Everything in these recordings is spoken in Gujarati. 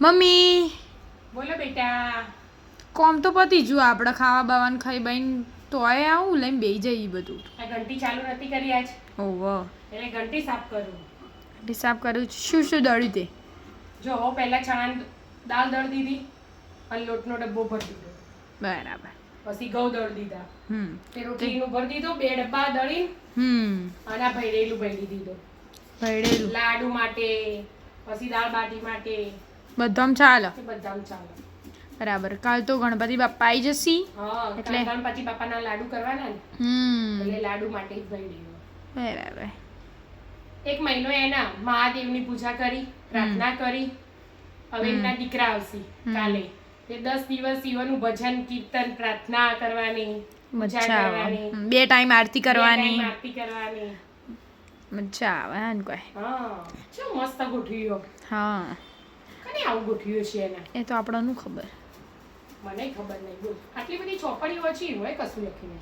મમ્મી બોલો બેટા. કોમ તો પતી ગયું આપણે ખાવા બાવાનું ખાઈ બાઈને તોય આવું લઈને બેસી જઈએ બધું. આ ઘંટી ચાલુ નથી કરી આજ. ઓહો એટલે ઘંટી સાફ કરું. હિસાબ કર્યું શું શું દળ્યું તે? જો પહેલા ચણા દાળ દળ દીધી અને લોટનો ડબ્બો ભરી દીધો. બરાબર. પછી ઘઉં દળ દીધા. તે રોટલીનું ભરી દીધું 2 ડબ્બા દળી અને આ ભૈરેલું ભરી દીધું. ભૈરેલું લાડુ માટે પછી દાળ બાટી માટે બધામાં ચાલે. બધામાં ચાલે. બરાબર. કાલ તો ગણપતિ બાપ્પા આવી જશે. હા એટલે ગણપતિ બાપાના લાડુ કરવાના ને એટલે લાડુ માટે જ ભરી બરાબર. 1 મહિનો એના મહાદેવની પૂજા કરી, પ્રાર્થના કરી. હવે એમના દીકરા આવશે કાલે. તે 10 દિવસ શિવનું ભજન, કીર્તન, પ્રાર્થના કરવાની, પૂજા કરવાની, 2 ટાઈમ આરતી કરવાની. મજા આવે હા ને કોઈ. હા શું મસ્ત ગોઠવ્યો. હા કને આવું ગોઠવ્યું છે એના? એ તો આપણને ખબર. મને ખબર નહીં. બોલ આટલી બધી ચોપડી ઓછી હોય કશું લખીને.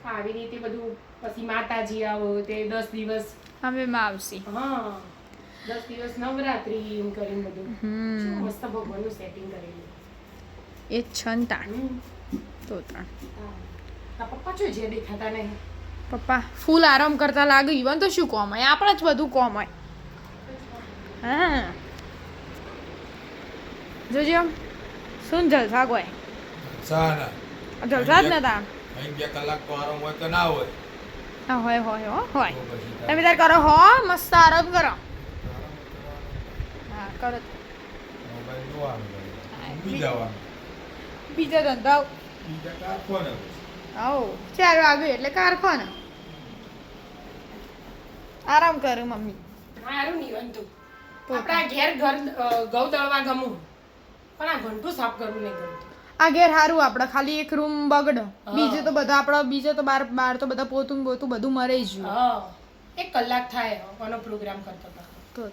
આવી રીતે બધું પછી માતાજી આવો તે 10 દિવસ હવે માં આવશે. હા 10 દિવસ નવરાત્રી એમ કરીને બધું શું મસ્ત ભગવાનનું સેટિંગ કરેલું. એ છંતા તો ત્રણ આ પપ્પા જો જે દેખાતા નહીં. પપ્પા ફૂલ આરામ કરતા લાગે. ઈવન તો શું કોમ હોય, આપણે જ બધું કોમ હોય. હા જોજો શું જલસા કોઈ જલસા જ નતા. 2 કલાક તો આરામ હોય કે ના હોય? હા હોય હોય હોય. તમે તાર કરો હો મસ્ત આરામ કરો. હા કરો. મોબાઈલ જોવાનું, જવાનું બીજા ધંધા બીજા કારખાને. આવો 4 વાગ્યું એટલે કારખાને આરામ કરે મમ્મી. સારું નહીં બનતું. આપણા ઘેર ઘઉં દળવા ગમું પણ આ ઘંટું સાફ કરવું નહીં ગમતું. આ ઘેર સારું આપણે ખાલી એક રૂમ બગડો. બીજું તો બધા આપણા બીજો તો બાર તો બધા પોતું બધું મરે જ. 1 કલાક થાય આનો પ્રોગ્રામ કરતા તો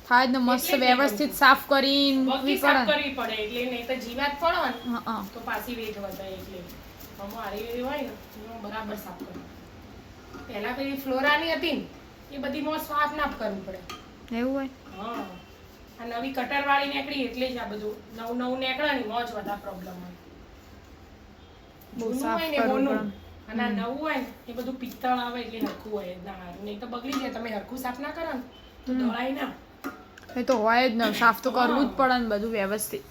થાય જ ને મસ્ત વ્યવસ્થિત સાફ કરીને મૂકવી સાફ પડે. કરવી પડે એટલે નહીં તો જીવાત પડે ને તો પાછી વેઠ વધે. એટલે મારી હોય ને બરાબર સાફ કરવું. પહેલા પેલી ફ્લોરાની હતી ને એ બધી મોં સાફ ના કરવું પડે. એવું હોય. હા આ નવી કટર વાળી નીકળી એટલે જ આ બધું નવું નીકળે ને મોજ વધારે પ્રોબ્લેમ હોય. બહુ જૂનું સાફ હોય ને કરવું મોનું પડે. અને આ નવું હોય ને એ બધું પિત્તળ આવે એટલે હરખું હોય ના હારું. નહીં તો બગડી જાય. તમે હરખું સાફ ના કરો ને તો દળાય ના. એ તો હોય જ ને સાફ તો કરવું જ પડે ને બધું વ્યવસ્થિત.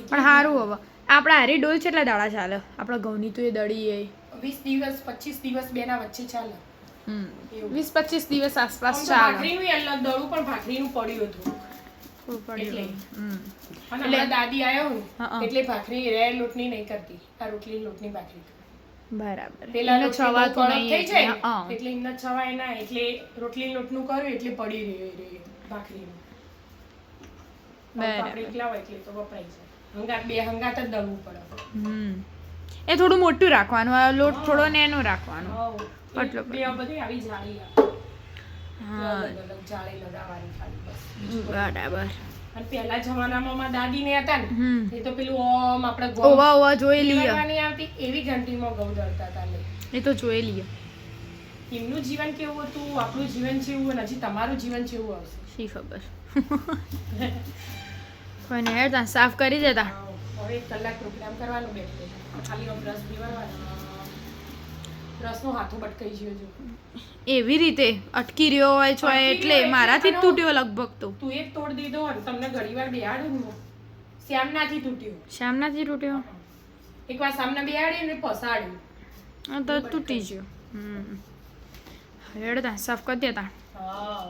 પણ સારું હવે આપણે હારી ડોલ કેટલા દાડા ચાલે? આપણે ઘઉંની તો એ દળી 20 દિવસ 25 દિવસ બેના વચ્ચે ચાલે. 20-25 દિવસ આસપાસ ચાલે. ભાખરીનું અલગ દળું પણ ભાખરીનું પડ્યું હતું એટલે. અને અમારા દાદી આવ્યો ને એટલે ભાખરી રે લોટની નહીં કરતી. આ રોટલી લોટની ભાખરી. બરાબર. પેલા છવાતું નહીં થઈ જાય એટલે એમને છવાય ના એટલે રોટલી લોટનું કર્યું એટલે પડી રહી ભાખરીનું. બરાબર. એકલા હોય એટલે તો વપરાય જાય. હંગાત જ દળવું પડે. એ થોડું મોટું રાખવાનું, આ લોટ થોડો નેનો રાખવાનો. એટલો બે બધી આવી જાળી અલગ જાળી લગાવવાની ખાલી બસ. બરાબર. અને પહેલા જમાનામાં મારા દાદી ને હતા ને એ તો પેલું ઓમ આપણે ઓવા જોઈ લઈએ આવતી એવી ઘંટીમાં ઘઉં દળતા હતા. એ તો જોઈ લઈએ. એમનું જીવન કેવું હતું, આપણું જીવન કેવું અને હજી તમારું જીવન કેવું આવશે શી ખબર. કોઈને હેર તા સાફ કરી દેતા. હવે 1 કલાક પ્રોગ્રામ કરવાનું બેઠો ખાલી બ્રશ લેવાનો. બ્રશનો હાથો બટકાઈ ગયો જો. એવી રીતે અટકી રહ્યો હોય છો એટલે મારાથી જ તૂટ્યો લગભગ. તો તું એક તોડ દીધો અને તમને ઘણીવાર બેહાડ્યું ને શ્યામનાથી તૂટ્યો. શ્યામનાથી તૂટ્યો. એકવાર સામના બેહાડી ને પસાડ્યું. હા તો તૂટી ગયો. હેડ તા સાફ કરી દેતા. હા